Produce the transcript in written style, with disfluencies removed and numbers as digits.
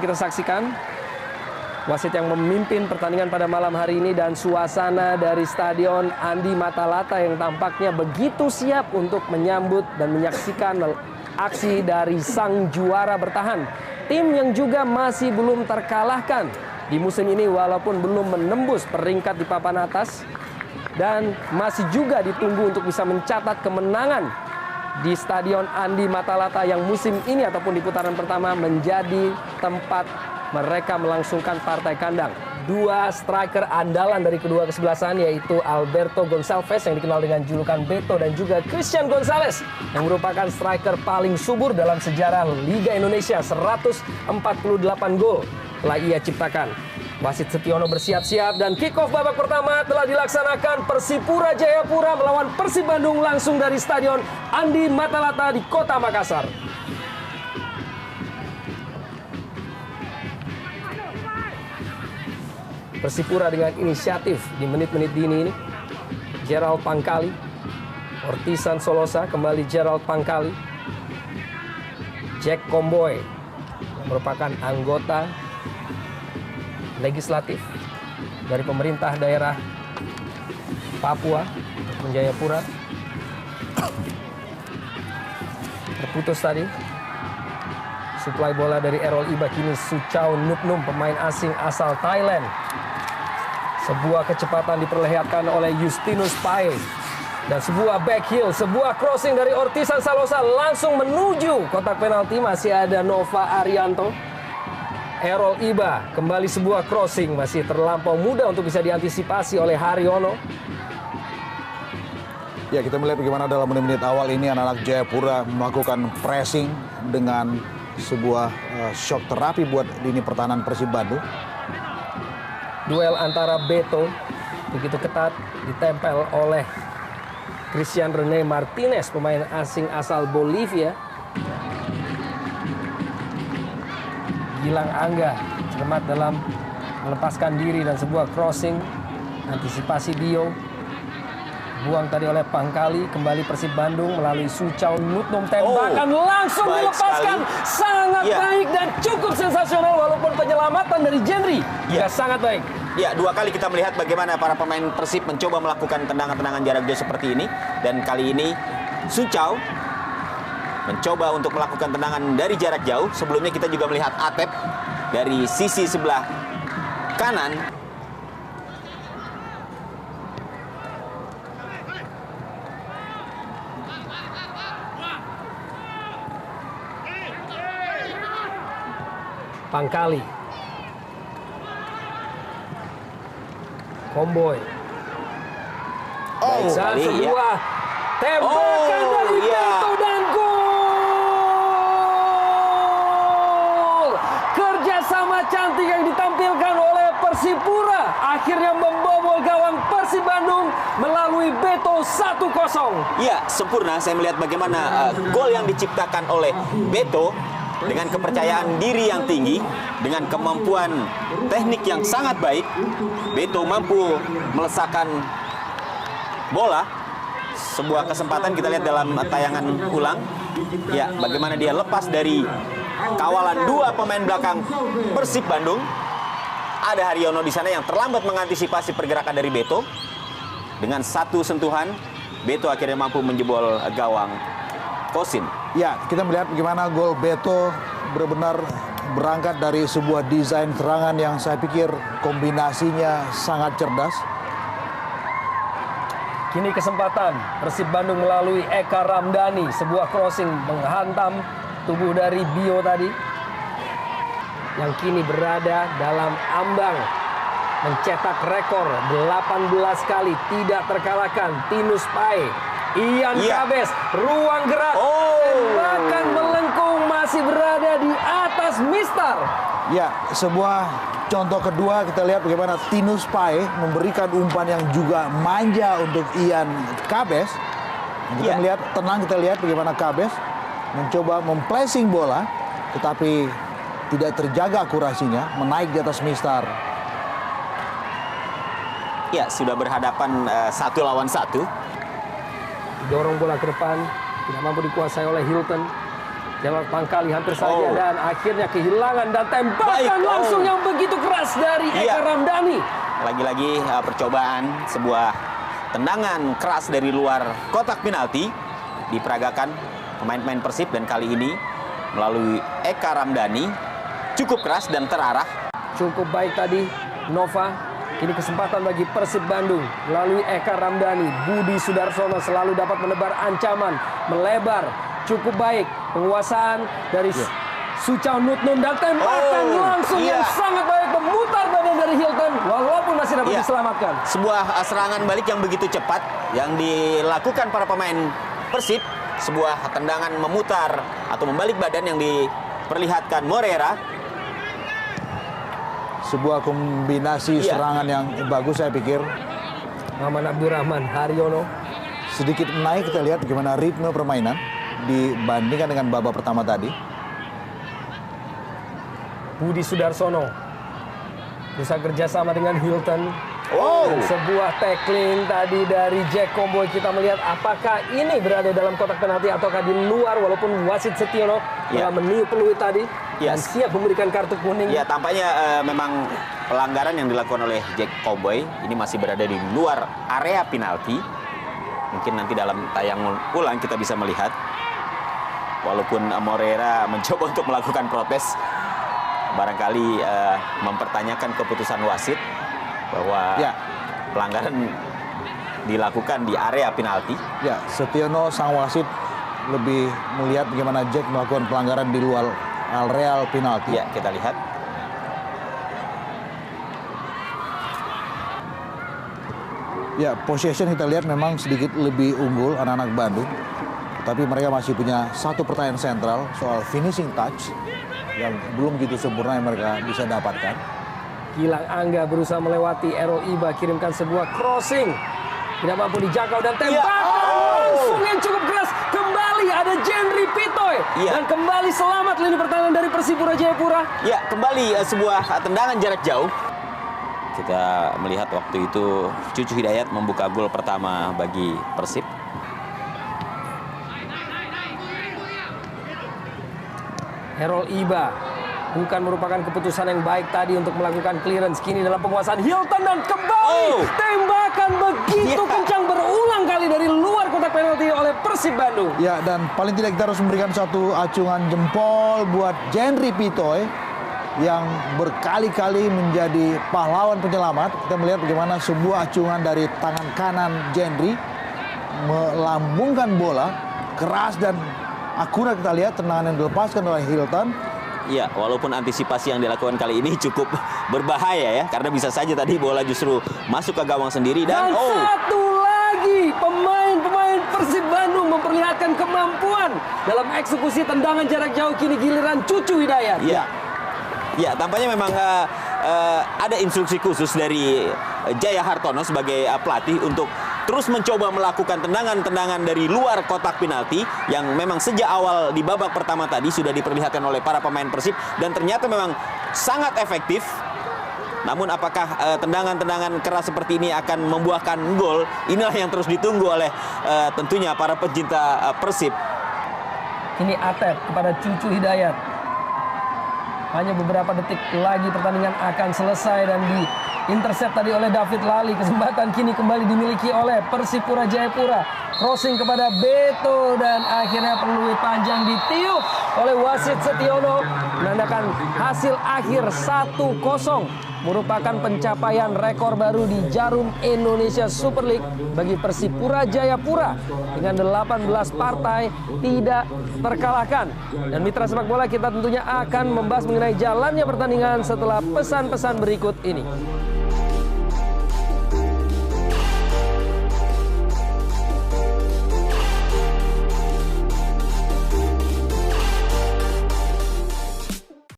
kita saksikan wasit yang memimpin pertandingan pada malam hari ini, dan suasana dari Stadion Andi Matalata yang tampaknya begitu siap untuk menyambut dan menyaksikan aksi dari sang juara bertahan. Tim yang juga masih belum terkalahkan di musim ini walaupun belum menembus peringkat di papan atas, dan masih juga ditunggu untuk bisa mencatat kemenangan di Stadion Andi Matalata yang musim ini ataupun di putaran pertama menjadi tempat mereka melangsungkan partai kandang. Dua striker andalan dari kedua kesebelasan, yaitu Alberto Gonçalves yang dikenal dengan julukan Beto, dan juga Christian Gonzalez yang merupakan striker paling subur dalam sejarah Liga Indonesia. 148 gol telah ia ciptakan. Wasit Setiono bersiap-siap dan kick-off babak pertama telah dilaksanakan. Persipura Jayapura melawan Persib Bandung langsung dari Stadion Andi Matalata di Kota Makassar. Persipura dengan inisiatif di menit-menit dini ini. Gerald Pangkali, Ortisan Solosa, kembali Gerald Pangkali. Jack Komboy, yang merupakan anggota legislatif dari pemerintah daerah Papua, Jayapura. Terputus tadi. Suplai bola dari Errol Iba, kini Suchao Nupnum, pemain asing asal Thailand. Sebuah kecepatan diperlihatkan oleh Justinus Pae. Dan sebuah back heel, sebuah crossing dari Ortisan Salosa langsung menuju kotak penalti. Masih ada Nova Arianto. Errol Iba, kembali sebuah crossing. Masih terlampau mudah untuk bisa diantisipasi oleh Haryono. Ya, kita melihat bagaimana dalam menit-menit awal ini anak-anak Jayapura melakukan pressing dengan sebuah shock terapi buat lini pertahanan Persib Bandung. Duel antara Beto begitu ketat, ditempel oleh Christian Rene Martinez, pemain asing asal Bolivia. Gilang Angga cermat dalam melepaskan diri dan sebuah crossing. Antisipasi Dio. Buang tadi oleh Pangkali, kembali Persib Bandung melalui Suchao Nupnum, tembakan langsung dilepaskan. Sangat baik dan cukup sensasional, walaupun penyelamatan dari Jendri juga sangat baik. Ya, dua kali kita melihat bagaimana para pemain Persib mencoba melakukan tendangan-tendangan jarak jauh seperti ini. Dan kali ini Suchao mencoba untuk melakukan tendangan dari jarak jauh. Sebelumnya kita juga melihat Atep dari sisi sebelah kanan. Pangkali. Komboy. Oh, dan sebuah tembakan dari Beto dan gol. Kerjasama cantik yang ditampilkan oleh Persipura akhirnya membobol gawang Persib Bandung melalui Beto 1-0. Ya, sempurna. Saya melihat bagaimana gol yang diciptakan oleh Beto dengan kepercayaan diri yang tinggi, dengan kemampuan teknik yang sangat baik. Beto mampu melesakkan bola. Sebuah kesempatan kita lihat dalam tayangan ulang. Ya, bagaimana dia lepas dari kawalan dua pemain belakang Persib Bandung. Ada Haryono di sana yang terlambat mengantisipasi pergerakan dari Beto. Dengan satu sentuhan, Beto akhirnya mampu menjebol gawang Kosin. Ya, kita melihat bagaimana gol Beto benar-benar berangkat dari sebuah desain serangan yang saya pikir kombinasinya sangat cerdas. Kini kesempatan Persib Bandung melalui Eka Ramdhani, sebuah crossing menghantam tubuh dari Bio tadi, yang kini berada dalam ambang mencetak rekor 18 kali tidak terkalahkan. Tinus Pae, Ian Kabes, ruang gerak, tembakan melengkung masih berada di atas Mister. Ya, sebuah contoh kedua kita lihat bagaimana Tinus Pae memberikan umpan yang juga manja untuk Ian Kabes. Kita melihat tenang, kita lihat bagaimana Kabes mencoba memplacing bola, tetapi tidak terjaga akurasinya, menaik di atas Mister. Ya, sudah berhadapan 1 lawan 1. Dorong bola ke depan, tidak mampu dikuasai oleh Hilton. Jamal Pangkali hampir saja dan akhirnya kehilangan dan tembakan langsung yang begitu keras dari Eka Ramdhani. Lagi-lagi percobaan sebuah tendangan keras dari luar kotak penalti diperagakan pemain-pemain Persib, dan kali ini melalui Eka Ramdhani cukup keras dan terarah. Cukup baik tadi Nova. Kini kesempatan bagi Persib Bandung melalui Eka Ramdhani. Budi Sudarsono selalu dapat menebar ancaman, melebar. Cukup baik penguasaan dari Suchao Nutnum dan tembakan langsung yang sangat baik, memutar badan dari Hilton walaupun masih dapat diselamatkan. Sebuah serangan balik yang begitu cepat yang dilakukan para pemain Persib, sebuah tendangan memutar atau membalik badan yang diperlihatkan Moreira. Sebuah kombinasi serangan yang bagus, saya pikir. Maman Abdurrahman Haryono Sedikit naik, kita lihat bagaimana ritme permainan dibandingkan dengan babak pertama tadi. Budi Sudarsono bisa kerjasama dengan Hilton. Dan sebuah tackling tadi dari Jack Comboy. Kita melihat apakah ini berada dalam kotak penalti ataukah di luar, walaupun wasit Setiono telah meniup peluit tadi dan siap memberikan kartu kuning. Ya, tampaknya memang pelanggaran yang dilakukan oleh Jack Comboy ini masih berada di luar area penalti. Mungkin nanti dalam tayang ulang kita bisa melihat. Walaupun Moreira mencoba untuk melakukan protes, barangkali mempertanyakan keputusan wasit bahwa pelanggaran dilakukan di area penalti. Ya, Setiono sang wasit lebih melihat bagaimana Jack melakukan pelanggaran di luar area penalti. Ya, kita lihat. Ya, possession kita lihat memang sedikit lebih unggul anak-anak Bandung. Tapi mereka masih punya satu pertanyaan sentral soal finishing touch yang belum begitu sempurna yang mereka bisa dapatkan. Gilang Angga berusaha melewati Errol Iba, kirimkan sebuah crossing. Tidak mampu dijangkau dan tembakan langsung yang cukup keras. Kembali ada Jendri Pitoy. Dan kembali selamat lini pertahanan dari Persipura Jayapura. Ya, kembali sebuah tendangan jarak jauh. Kita melihat waktu itu Cucu Hidayat membuka gol pertama bagi Persib. Errol Iba bukan merupakan keputusan yang baik tadi untuk melakukan clearance. Kini dalam penguasaan Hilton dan kembali tembakan begitu kencang berulang kali dari luar kotak penalti oleh Persib Bandung. Ya, dan paling tidak kita harus memberikan satu acungan jempol buat Jendri Pitoy yang berkali-kali menjadi pahlawan penyelamat. Kita melihat bagaimana sebuah acungan dari tangan kanan Jendri melambungkan bola keras dan akurat. Kita lihat tendangan yang dilepaskan oleh Hilton. Ya, walaupun antisipasi yang dilakukan kali ini cukup berbahaya ya, karena bisa saja tadi bola justru masuk ke gawang sendiri dan satu lagi pemain-pemain Persib Bandung memperlihatkan kemampuan dalam eksekusi tendangan jarak jauh. Kini giliran Cucu Hidayat. Ya, tampaknya memang ada instruksi khusus dari Jaya Hartono sebagai pelatih untuk terus mencoba melakukan tendangan-tendangan dari luar kotak penalti yang memang sejak awal di babak pertama tadi sudah diperlihatkan oleh para pemain Persib dan ternyata memang sangat efektif. Namun apakah tendangan-tendangan keras seperti ini akan membuahkan gol? Inilah yang terus ditunggu oleh tentunya para pecinta Persib. Ini Atep kepada Cucu Hidayat. Hanya beberapa detik lagi pertandingan akan selesai dan intercept tadi oleh David Lali. Kesempatan kini kembali dimiliki oleh Persipura Jayapura. Crossing kepada Beto dan akhirnya peluit panjang ditiup oleh wasit Setiono. Menandakan hasil akhir 1-0. Merupakan pencapaian rekor baru di Jarum Indonesia Super League bagi Persipura Jayapura dengan 18 partai tidak terkalahkan. Dan mitra sepak bola, kita tentunya akan membahas mengenai jalannya pertandingan setelah pesan-pesan berikut ini.